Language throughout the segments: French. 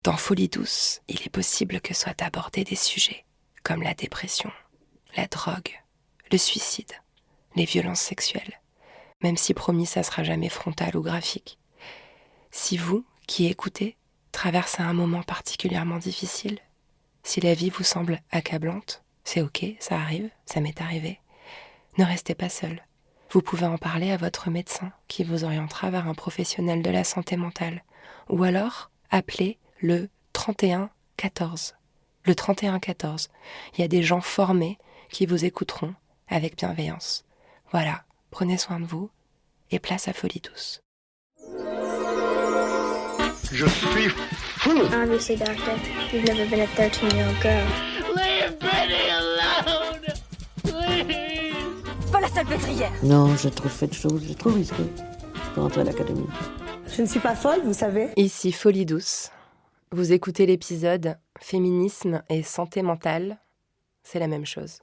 Dans Folie douce, il est possible que soient abordés des sujets comme la dépression, la drogue, le suicide, les violences sexuelles, même si promis ça sera jamais frontal ou graphique. Si vous, qui écoutez, traversez un moment particulièrement difficile, si la vie vous semble accablante, c'est ok, ça arrive, ça m'est arrivé. Ne restez pas seul. Vous pouvez en parler à votre médecin qui vous orientera vers un professionnel de la santé mentale. Ou alors, appelez le 31 14. Le 31 14. Il y a des gens formés qui vous écouteront avec bienveillance. Voilà, prenez soin de vous et place à Folie douce. Je suis fou. Obviously, Doctor, you've never been a 13-year-old girl. Leave Benny alone! Please! Pas la salpêtrière. Non, je trouve cette chose, je trouve risqué pour entrer à l'académie. Je ne suis pas folle, vous savez. Ici Folie douce. Vous écoutez l'épisode Féminisme et santé mentale. C'est la même chose.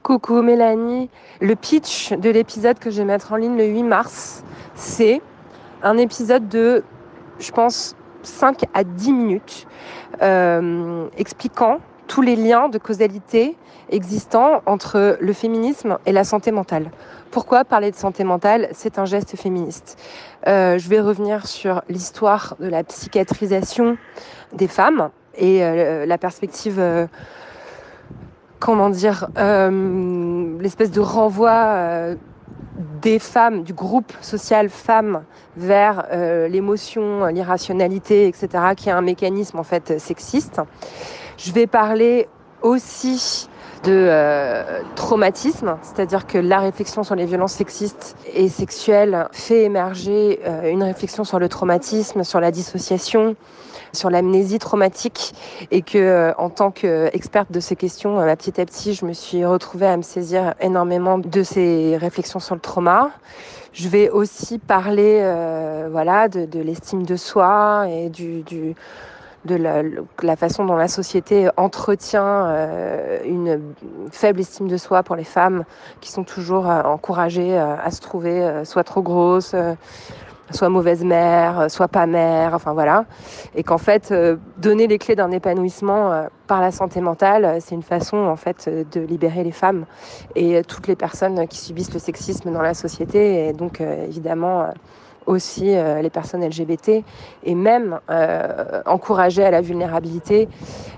Coucou Mélanie. Le pitch de l'épisode que je vais mettre en ligne le 8 mars, c'est un épisode de, je pense, 5 à 10 minutes expliquant tous les liens de causalité existants entre le féminisme et la santé mentale. Pourquoi parler de santé mentale ? C'est un geste féministe. Je vais revenir sur l'histoire de la psychiatrisation des femmes et la perspective, l'espèce de renvoi des femmes, du groupe social femmes vers l'émotion, l'irrationalité, etc., qui est un mécanisme en fait sexiste. Je vais parler aussi de traumatisme, c'est-à-dire que la réflexion sur les violences sexistes et sexuelles fait émerger une réflexion sur le traumatisme, sur la dissociation, sur l'amnésie traumatique, et que en tant qu'experte de ces questions, petit à petit, je me suis retrouvée à me saisir énormément de ces réflexions sur le trauma. Je vais aussi parler de l'estime de soi et de la façon dont la société entretient une faible estime de soi pour les femmes qui sont toujours encouragées à se trouver soit trop grosses, soit mauvaise mère, soit pas mère, enfin voilà. Et qu'en fait, donner les clés d'un épanouissement par la santé mentale, c'est une façon en fait de libérer les femmes et toutes les personnes qui subissent le sexisme dans la société, et donc évidemment aussi les personnes LGBT, et même encourager à la vulnérabilité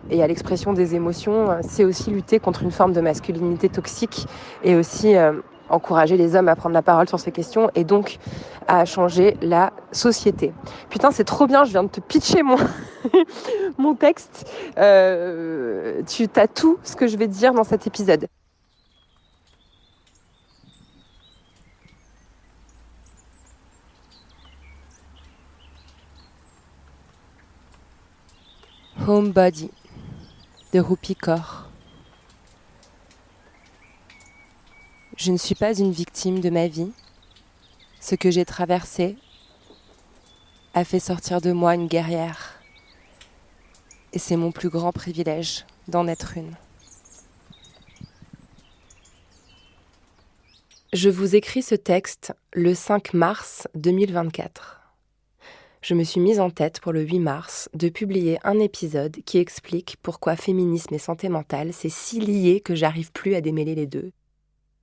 et à l'expression des émotions. C'est aussi lutter contre une forme de masculinité toxique, et aussi encourager les hommes à prendre la parole sur ces questions, et donc à changer la société. Putain, c'est trop bien, je viens de te pitcher mon texte. Tu as tout ce que je vais te dire dans cet épisode. Homebody de Rupi Kaur. Je ne suis pas une victime de ma vie. Ce que j'ai traversé a fait sortir de moi une guerrière. Et c'est mon plus grand privilège d'en être une. Je vous écris ce texte le 5 mars 2024. Je me suis mise en tête pour le 8 mars de publier un épisode qui explique pourquoi féminisme et santé mentale, c'est si lié que j'arrive plus à démêler les deux.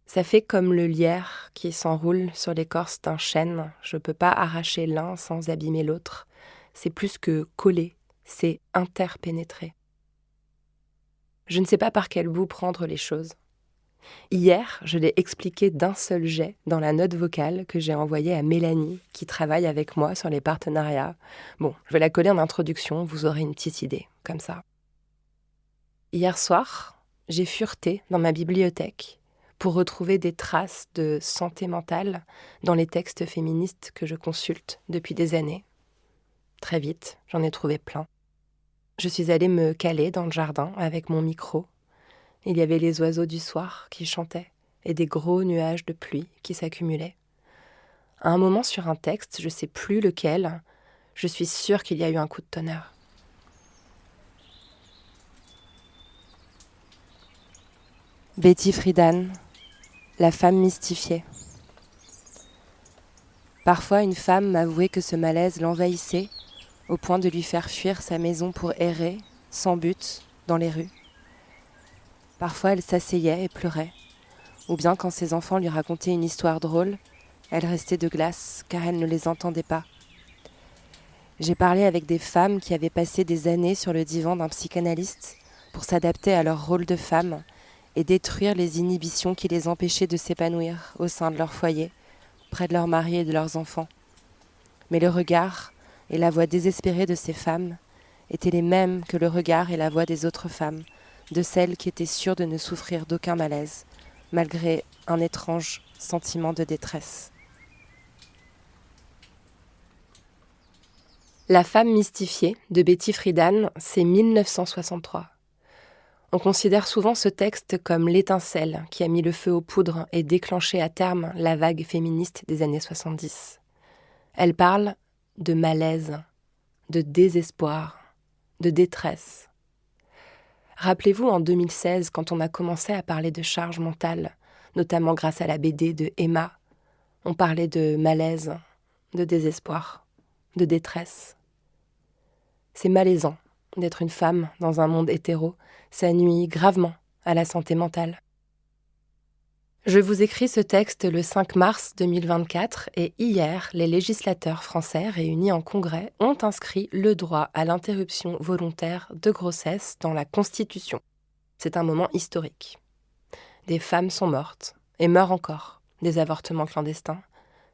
Ça fait comme le lierre qui s'enroule sur l'écorce d'un chêne. Je peux pas arracher l'un sans abîmer l'autre. C'est plus que coller, c'est interpénétrer. Je ne sais pas par quel bout prendre les choses. Hier, je l'ai expliqué d'un seul jet dans la note vocale que j'ai envoyée à Mélanie, qui travaille avec moi sur les partenariats. Bon, je vais la coller en introduction, vous aurez une petite idée, comme ça. Hier soir, j'ai fureté dans ma bibliothèque pour retrouver des traces de santé mentale dans les textes féministes que je consulte depuis des années. Très vite, j'en ai trouvé plein. Je suis allée me caler dans le jardin avec mon micro. Il y avait les oiseaux du soir qui chantaient et des gros nuages de pluie qui s'accumulaient. À un moment sur un texte, je ne sais plus lequel, je suis sûre qu'il y a eu un coup de tonnerre. Betty Friedan, la femme mystifiée. Parfois, une femme m'avouait que ce malaise l'envahissait au point de lui faire fuir sa maison pour errer, sans but, dans les rues. Parfois, elle s'asseyait et pleurait, ou bien quand ses enfants lui racontaient une histoire drôle, elle restait de glace car elle ne les entendait pas. J'ai parlé avec des femmes qui avaient passé des années sur le divan d'un psychanalyste pour s'adapter à leur rôle de femme et détruire les inhibitions qui les empêchaient de s'épanouir au sein de leur foyer, près de leur mari et de leurs enfants. Mais le regard et la voix désespérée de ces femmes étaient les mêmes que le regard et la voix des autres femmes, de celles qui étaient sûres de ne souffrir d'aucun malaise, malgré un étrange sentiment de détresse. La femme mystifiée de Betty Friedan, c'est 1963. On considère souvent ce texte comme l'étincelle qui a mis le feu aux poudres et déclenché à terme la vague féministe des années 70. Elle parle de malaise, de désespoir, de détresse. Rappelez-vous en 2016, quand on a commencé à parler de charge mentale, notamment grâce à la BD de Emma, on parlait de malaise, de désespoir, de détresse. C'est malaisant d'être une femme dans un monde hétéro, ça nuit gravement à la santé mentale. Je vous écris ce texte le 5 mars 2024 et hier, les législateurs français réunis en congrès ont inscrit le droit à l'interruption volontaire de grossesse dans la Constitution. C'est un moment historique. Des femmes sont mortes et meurent encore des avortements clandestins,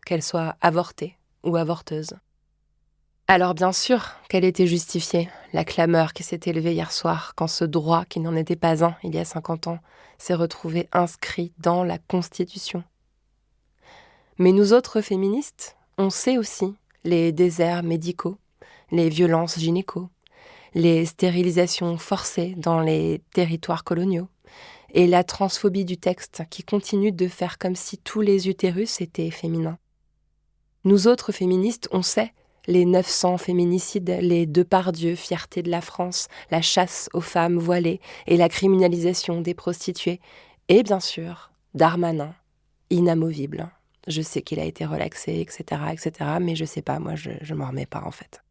qu'elles soient avortées ou avorteuses. Alors bien sûr qu'elle était justifiée, la clameur qui s'est élevée hier soir quand ce droit, qui n'en était pas un il y a 50 ans, s'est retrouvé inscrit dans la Constitution. Mais nous autres féministes, on sait aussi les déserts médicaux, les violences gynéco, les stérilisations forcées dans les territoires coloniaux et la transphobie du texte qui continue de faire comme si tous les utérus étaient féminins. Nous autres féministes, on sait les 900 féminicides, les Depardieu, fierté de la France, la chasse aux femmes voilées et la criminalisation des prostituées. Et bien sûr, Darmanin, inamovible. Je sais qu'il a été relaxé, etc., mais je sais pas, moi je m'en remets pas en fait.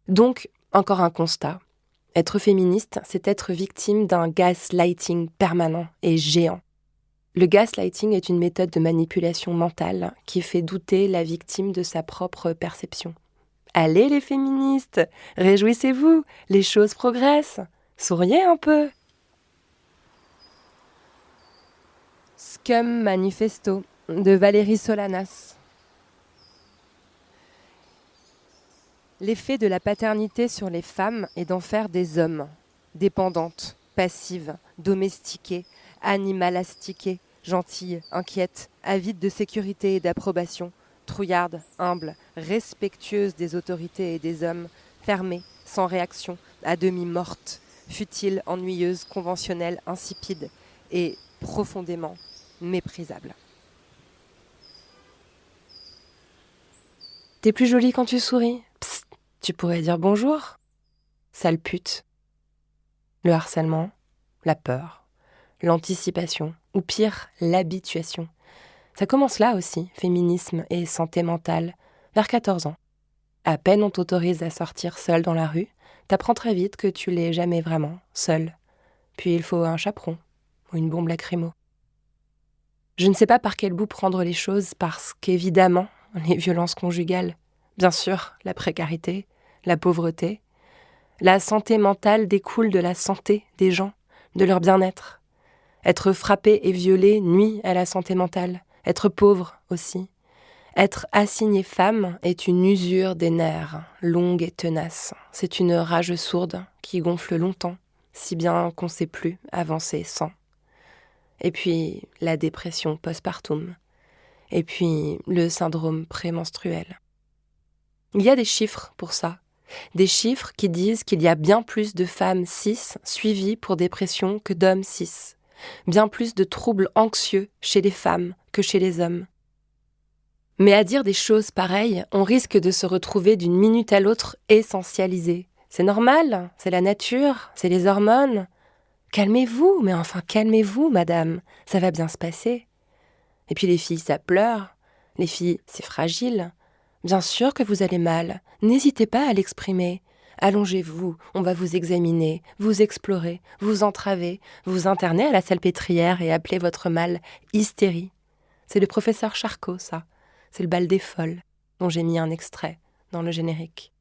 Donc, encore un constat. Être féministe, c'est être victime d'un gaslighting permanent et géant. Le gaslighting est une méthode de manipulation mentale qui fait douter la victime de sa propre perception. Allez les féministes, réjouissez-vous, les choses progressent, souriez un peu. Scum Manifesto de Valérie Solanas. L'effet de la paternité sur les femmes est d'en faire des hommes, dépendantes, passives, domestiquées, animalastiquées, gentilles, inquiètes, avides de sécurité et d'approbation, trouillardes, humbles, respectueuses des autorités et des hommes, fermées, sans réaction, à demi mortes, futiles, ennuyeuses, conventionnelles, insipides et profondément méprisables. T'es plus jolie quand tu souris. Psst, tu pourrais dire bonjour. Sale pute. Le harcèlement, la peur, l'anticipation, ou pire, l'habituation. Ça commence là aussi, féminisme et santé mentale, vers 14 ans. À peine on t'autorise à sortir seule dans la rue, t'apprends très vite que tu l'es jamais vraiment, seule. Puis il faut un chaperon ou une bombe lacrymo. Je ne sais pas par quel bout prendre les choses parce qu'évidemment, les violences conjugales, bien sûr, la précarité, la pauvreté, la santé mentale découle de la santé des gens, de leur bien-être. Être frappé et violé nuit à la santé mentale. Être pauvre aussi. Être assignée femme est une usure des nerfs, longue et tenace. C'est une rage sourde qui gonfle longtemps, si bien qu'on ne sait plus avancer sans. Et puis la dépression postpartum. Et puis le syndrome prémenstruel. Il y a des chiffres pour ça. Des chiffres qui disent qu'il y a bien plus de femmes cis suivies pour dépression que d'hommes cis. Bien plus de troubles anxieux chez les femmes que chez les hommes. Mais à dire des choses pareilles, on risque de se retrouver d'une minute à l'autre essentialisé. C'est normal, c'est la nature, c'est les hormones. Calmez-vous, mais enfin calmez-vous, madame, ça va bien se passer. Et puis les filles, ça pleure. Les filles, c'est fragile. Bien sûr que vous allez mal. N'hésitez pas à l'exprimer. Allongez-vous, on va vous examiner, vous explorer, vous entraver, vous interner à la salpêtrière et appeler votre mal hystérie. C'est le professeur Charcot, ça. C'est le bal des folles, dont j'ai mis un extrait dans le générique.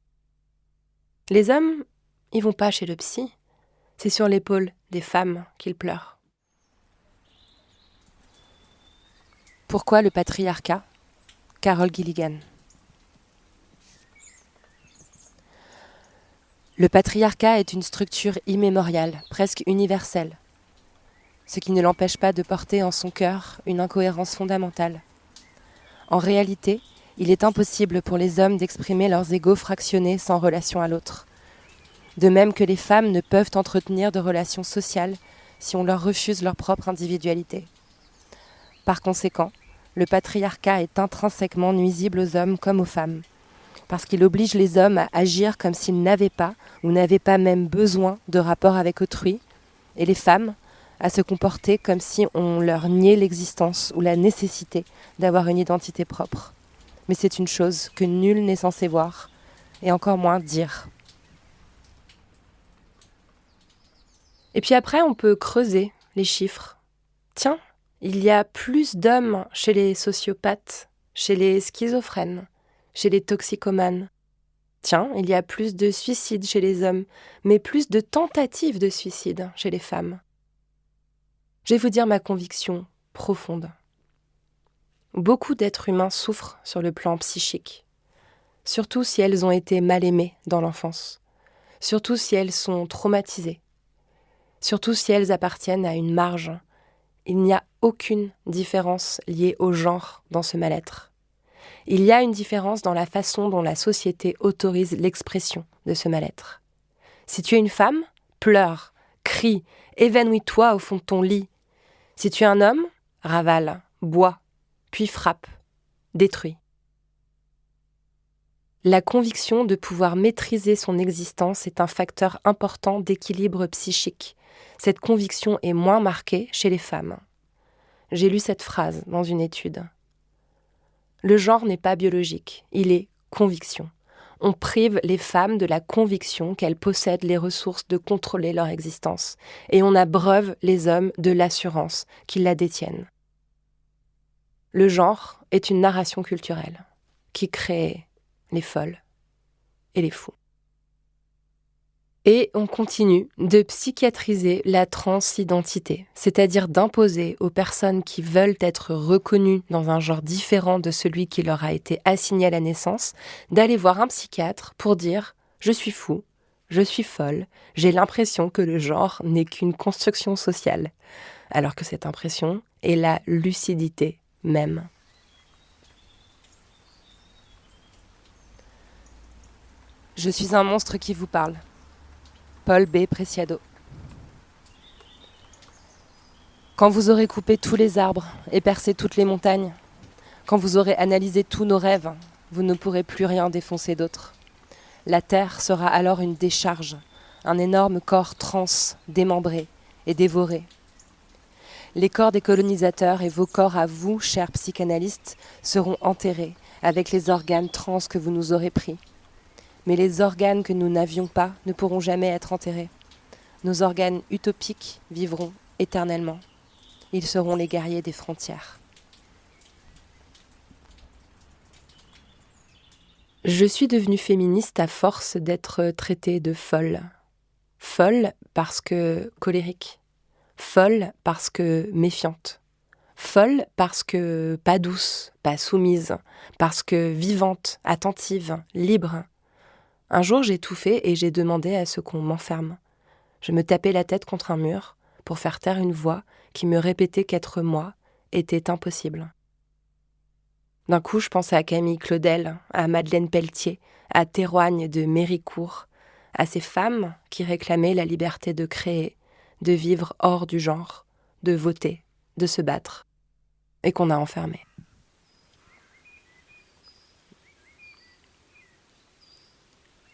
Les hommes, ils vont pas chez le psy. C'est sur l'épaule des femmes qu'ils pleurent. Pourquoi le patriarcat ? Carol Gilligan. Le patriarcat est une structure immémoriale, presque universelle, ce qui ne l'empêche pas de porter en son cœur une incohérence fondamentale. En réalité, il est impossible pour les hommes d'exprimer leurs égos fractionnés sans relation à l'autre. De même que les femmes ne peuvent entretenir de relations sociales si on leur refuse leur propre individualité. Par conséquent, le patriarcat est intrinsèquement nuisible aux hommes comme aux femmes, parce qu'il oblige les hommes à agir comme s'ils n'avaient pas, ou n'avaient pas même besoin de rapport avec autrui, et les femmes à se comporter comme si on leur niait l'existence ou la nécessité d'avoir une identité propre. Mais c'est une chose que nul n'est censé voir, et encore moins dire. Et puis après, on peut creuser les chiffres. Tiens, il y a plus d'hommes chez les sociopathes, chez les schizophrènes, chez les toxicomanes. Tiens, il y a plus de suicides chez les hommes, mais plus de tentatives de suicide chez les femmes. Je vais vous dire ma conviction profonde. Beaucoup d'êtres humains souffrent sur le plan psychique, surtout si elles ont été mal aimées dans l'enfance, surtout si elles sont traumatisées, surtout si elles appartiennent à une marge. Il n'y a aucune différence liée au genre dans ce mal-être. Il y a une différence dans la façon dont la société autorise l'expression de ce mal-être. Si tu es une femme, pleure, crie, évanouis-toi au fond de ton lit. Si tu es un homme, ravale, bois, puis frappe, détruit. La conviction de pouvoir maîtriser son existence est un facteur important d'équilibre psychique. Cette conviction est moins marquée chez les femmes. J'ai lu cette phrase dans une étude. Le genre n'est pas biologique, il est conviction. On prive les femmes de la conviction qu'elles possèdent les ressources de contrôler leur existence, et on abreuve les hommes de l'assurance qu'ils la détiennent. Le genre est une narration culturelle qui crée les folles et les fous. Et on continue de psychiatriser la transidentité, c'est-à-dire d'imposer aux personnes qui veulent être reconnues dans un genre différent de celui qui leur a été assigné à la naissance, d'aller voir un psychiatre pour dire « je suis fou, je suis folle, j'ai l'impression que le genre n'est qu'une construction sociale », alors que cette impression est la lucidité même. Je suis un monstre qui vous parle. Paul B. Preciado. Quand vous aurez coupé tous les arbres et percé toutes les montagnes, quand vous aurez analysé tous nos rêves, vous ne pourrez plus rien défoncer d'autre. La terre sera alors une décharge, un énorme corps trans, démembré et dévoré. Les corps des colonisateurs et vos corps à vous, chers psychanalystes, seront enterrés avec les organes trans que vous nous aurez pris. Mais les organes que nous n'avions pas ne pourront jamais être enterrés. Nos organes utopiques vivront éternellement. Ils seront les guerriers des frontières. Je suis devenue féministe à force d'être traitée de folle. Folle parce que colérique. Folle parce que méfiante. Folle parce que pas douce, pas soumise. Parce que vivante, attentive, libre. Un jour, j'ai tout fait et j'ai demandé à ce qu'on m'enferme. Je me tapais la tête contre un mur pour faire taire une voix qui me répétait qu'être moi était impossible. D'un coup, je pensais à Camille Claudel, à Madeleine Pelletier, à Théroigne de Méricourt, à ces femmes qui réclamaient la liberté de créer, de vivre hors du genre, de voter, de se battre, et qu'on a enfermées.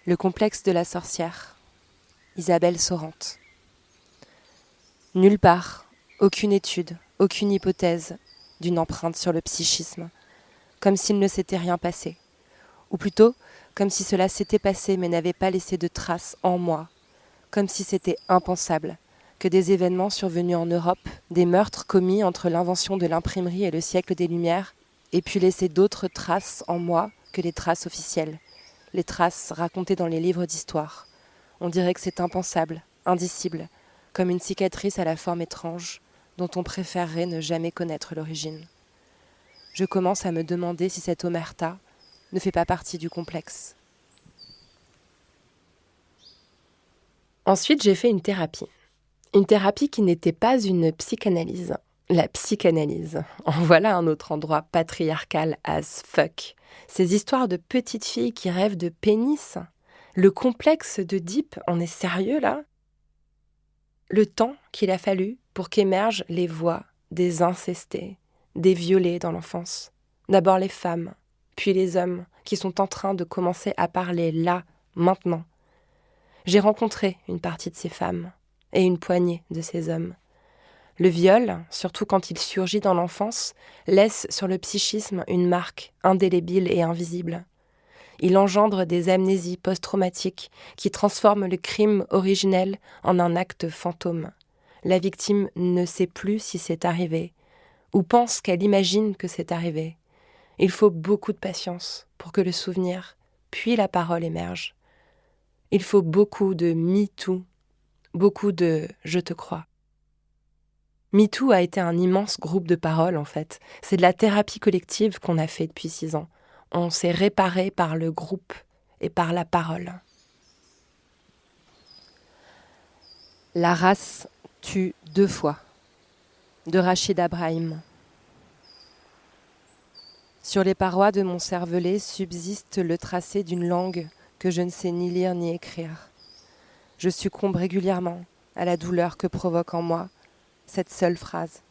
Le complexe de la sorcière, Isabelle Sorante. Nulle part, aucune étude, aucune hypothèse d'une empreinte sur le psychisme, comme s'il ne s'était rien passé, Ou plutôt, comme si cela s'était passé mais n'avait pas laissé de traces en moi. Comme si c'était impensable que des événements survenus en Europe, des meurtres commis entre l'invention de l'imprimerie et le siècle des Lumières, aient pu laisser d'autres traces en moi que les traces officielles, les traces racontées dans les livres d'histoire. On dirait que c'est impensable, indicible, comme une cicatrice à la forme étrange, dont on préférerait ne jamais connaître l'origine. Je commence à me demander si cette omerta ne fait pas partie du complexe. Ensuite, j'ai fait une thérapie. Une thérapie qui n'était pas une psychanalyse. La psychanalyse. En voilà un autre endroit patriarcal as fuck. Ces histoires de petites filles qui rêvent de pénis. Le complexe d'Oedipe, on est sérieux là ? Le temps qu'il a fallu pour qu'émergent les voix des incestés, des violés dans l'enfance. D'abord les femmes, puis les hommes qui sont en train de commencer à parler là, maintenant. J'ai rencontré une partie de ces femmes et une poignée de ces hommes. Le viol, surtout quand il surgit dans l'enfance, laisse sur le psychisme une marque indélébile et invisible. Il engendre des amnésies post-traumatiques qui transforment le crime originel en un acte fantôme. La victime ne sait plus si c'est arrivé, ou pense qu'elle imagine que c'est arrivé. Il faut beaucoup de patience pour que le souvenir, puis la parole émergent. Il faut beaucoup de MeToo, beaucoup de « je te crois ». MeToo a été un immense groupe de parole, en fait. C'est de la thérapie collective qu'on a fait depuis 6 ans. On s'est réparé par le groupe et par la parole. La race tue 2 fois, de Rachida Brahim. Sur les parois de mon cervelet subsiste le tracé d'une langue que je ne sais ni lire ni écrire. Je succombe régulièrement à la douleur que provoque en moi cette seule phrase.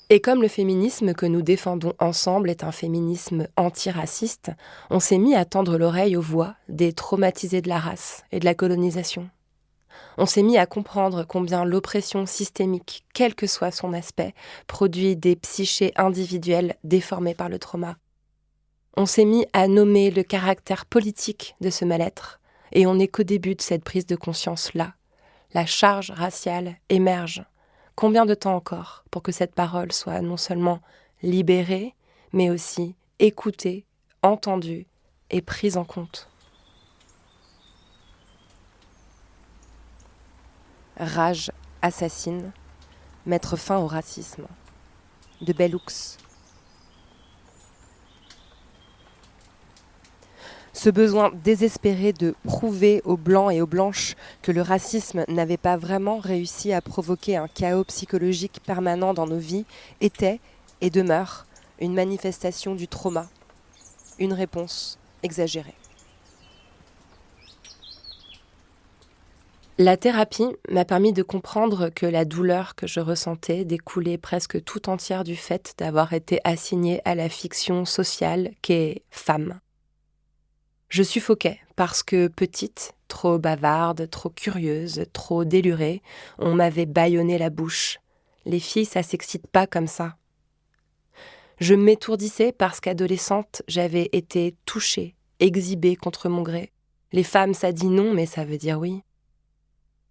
Et comme le féminisme que nous défendons ensemble est un féminisme antiraciste, on s'est mis à tendre l'oreille aux voix des traumatisés de la race et de la colonisation. On s'est mis à comprendre combien l'oppression systémique, quel que soit son aspect, produit des psychés individuelles déformées par le trauma. On s'est mis à nommer le caractère politique de ce mal-être, et on n'est qu'au début de cette prise de conscience-là. La charge raciale émerge. Combien de temps encore pour que cette parole soit non seulement libérée, mais aussi écoutée, entendue et prise en compte ? Rage assassine, mettre fin au racisme. De Bell Hooks. Ce besoin désespéré de prouver aux Blancs et aux Blanches que le racisme n'avait pas vraiment réussi à provoquer un chaos psychologique permanent dans nos vies était et demeure une manifestation du trauma, une réponse exagérée. La thérapie m'a permis de comprendre que la douleur que je ressentais découlait presque tout entière du fait d'avoir été assignée à la fiction sociale qu'est femme. Je suffoquais parce que petite, trop bavarde, trop curieuse, trop délurée, on m'avait bâillonné la bouche. Les filles, ça s'excite pas comme ça. Je m'étourdissais parce qu'adolescente, j'avais été touchée, exhibée contre mon gré. Les femmes, ça dit non, mais ça veut dire oui.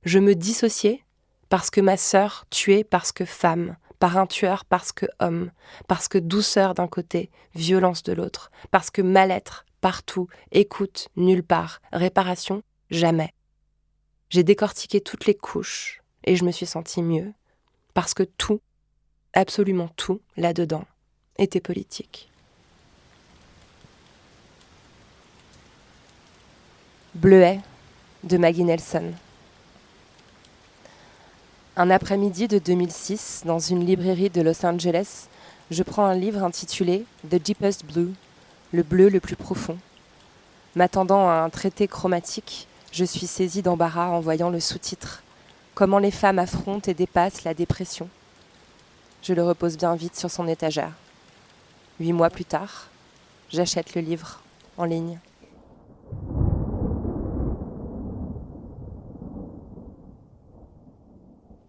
Je me dissociais parce que ma sœur tuée parce que femme, par un tueur parce que homme, parce que douceur d'un côté, violence de l'autre, parce que mal-être, partout, écoute, nulle part, réparation, jamais. J'ai décortiqué toutes les couches et je me suis sentie mieux, parce que tout, absolument tout, là-dedans, était politique. Bleuet, de Maggie Nelson. Un après-midi de 2006, dans une librairie de Los Angeles, je prends un livre intitulé « The Deepest Blue », le bleu le plus profond. M'attendant à un traité chromatique, je suis saisie d'embarras en voyant le sous-titre « Comment les femmes affrontent et dépassent la dépression ». Je le repose bien vite sur son étagère. 8 mois plus tard, j'achète le livre en ligne.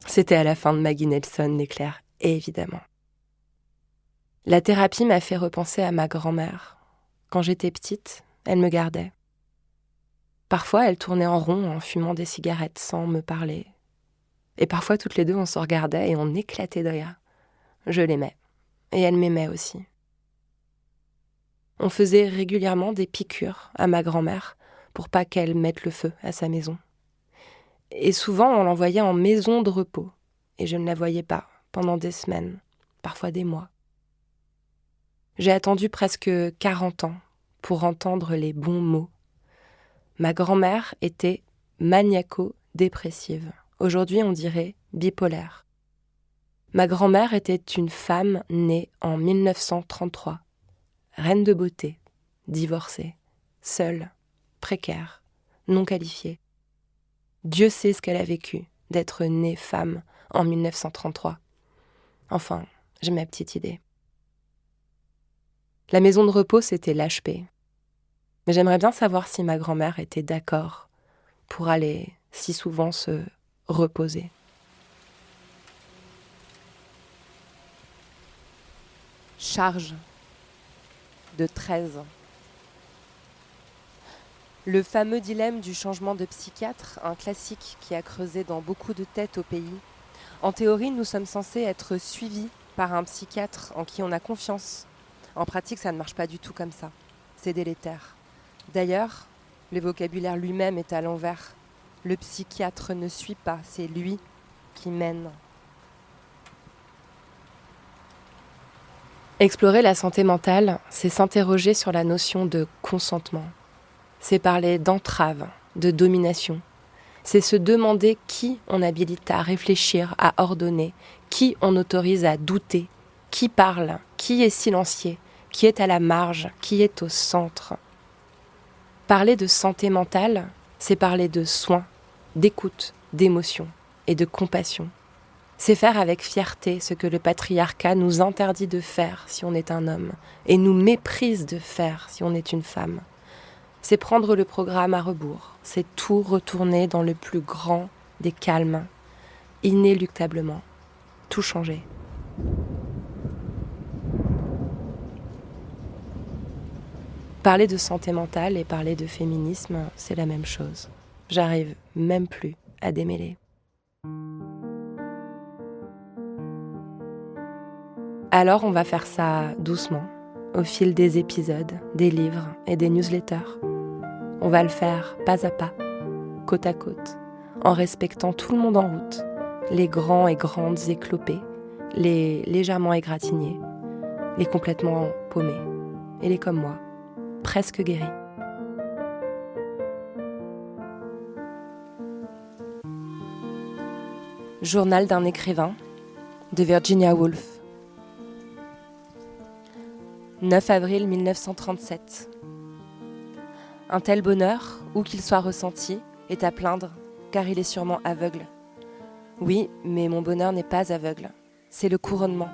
C'était à la fin de Maggie Nelson, l'éclair, évidemment. La thérapie m'a fait repenser à ma grand-mère. Quand j'étais petite, elle me gardait. Parfois, elle tournait en rond en fumant des cigarettes sans me parler. Et parfois, toutes les deux, on se regardait et on éclatait de rire. Je l'aimais. Et elle m'aimait aussi. On faisait régulièrement des piqûres à ma grand-mère pour pas qu'elle mette le feu à sa maison. Et souvent, on l'envoyait en maison de repos. Et je ne la voyais pas pendant des semaines, parfois des mois. J'ai attendu presque 40 ans pour entendre les bons mots. Ma grand-mère était maniaco-dépressive. Aujourd'hui, on dirait bipolaire. Ma grand-mère était une femme née en 1933. Reine de beauté, divorcée, seule, précaire, non qualifiée. Dieu sait ce qu'elle a vécu d'être née femme en 1933. Enfin, j'ai ma petite idée. La maison de repos, c'était l'HP. Mais j'aimerais bien savoir si ma grand-mère était d'accord pour aller si souvent se reposer. Charge de 13. Le fameux dilemme du changement de psychiatre, un classique qui a creusé dans beaucoup de têtes au pays. En théorie, nous sommes censés être suivis par un psychiatre en qui on a confiance. En pratique, ça ne marche pas du tout comme ça. C'est délétère. D'ailleurs, le vocabulaire lui-même est à l'envers. Le psychiatre ne suit pas, c'est lui qui mène. Explorer la santé mentale, c'est s'interroger sur la notion de consentement. C'est parler d'entrave, de domination. C'est se demander qui on habilite à réfléchir, à ordonner, qui on autorise à douter, qui parle, qui est silencieux, qui est à la marge, qui est au centre. Parler de santé mentale, c'est parler de soins, d'écoute, d'émotion et de compassion. C'est faire avec fierté ce que le patriarcat nous interdit de faire si on est un homme et nous méprise de faire si on est une femme. C'est prendre le programme à rebours, c'est tout retourner dans le plus grand des calmes, inéluctablement, tout changer. Parler de santé mentale et parler de féminisme, c'est la même chose. J'arrive même plus à démêler. Alors on va faire ça doucement, au fil des épisodes, des livres et des newsletters. On va le faire pas à pas, côte à côte, en respectant tout le monde en route, les grands et grandes éclopés, les légèrement égratignés, les complètement paumés, et les comme moi, presque guéris. Journal d'un écrivain de Virginia Woolf. 9 avril 1937. Un tel bonheur, où qu'il soit ressenti, est à plaindre, car il est sûrement aveugle. Oui, mais mon bonheur n'est pas aveugle. C'est le couronnement.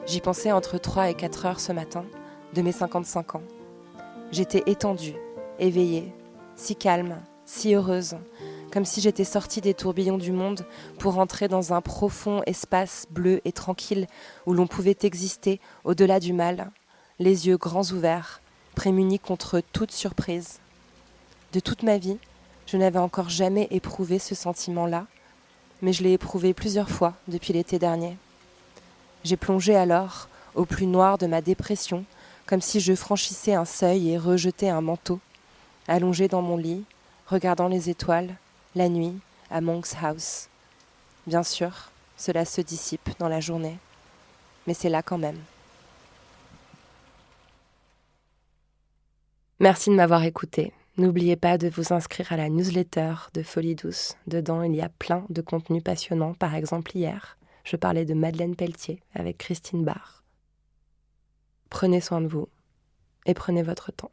J'y pensais entre 3 et 4 heures ce matin, de mes 55 ans. J'étais étendue, éveillée, si calme, si heureuse, comme si j'étais sortie des tourbillons du monde pour entrer dans un profond espace bleu et tranquille où l'on pouvait exister au-delà du mal, les yeux grands ouverts, prémunis contre toute surprise. De toute ma vie, je n'avais encore jamais éprouvé ce sentiment-là, mais je l'ai éprouvé plusieurs fois depuis l'été dernier. J'ai plongé alors au plus noir de ma dépression, comme si je franchissais un seuil et rejetais un manteau, allongé dans mon lit, regardant les étoiles, la nuit, à Monk's House. Bien sûr, cela se dissipe dans la journée, mais c'est là quand même. Merci de m'avoir écouté. N'oubliez pas de vous inscrire à la newsletter de Folie Douce. Dedans, il y a plein de contenus passionnants. Par exemple, hier, je parlais de Madeleine Pelletier avec Christine Barr. Prenez soin de vous et prenez votre temps.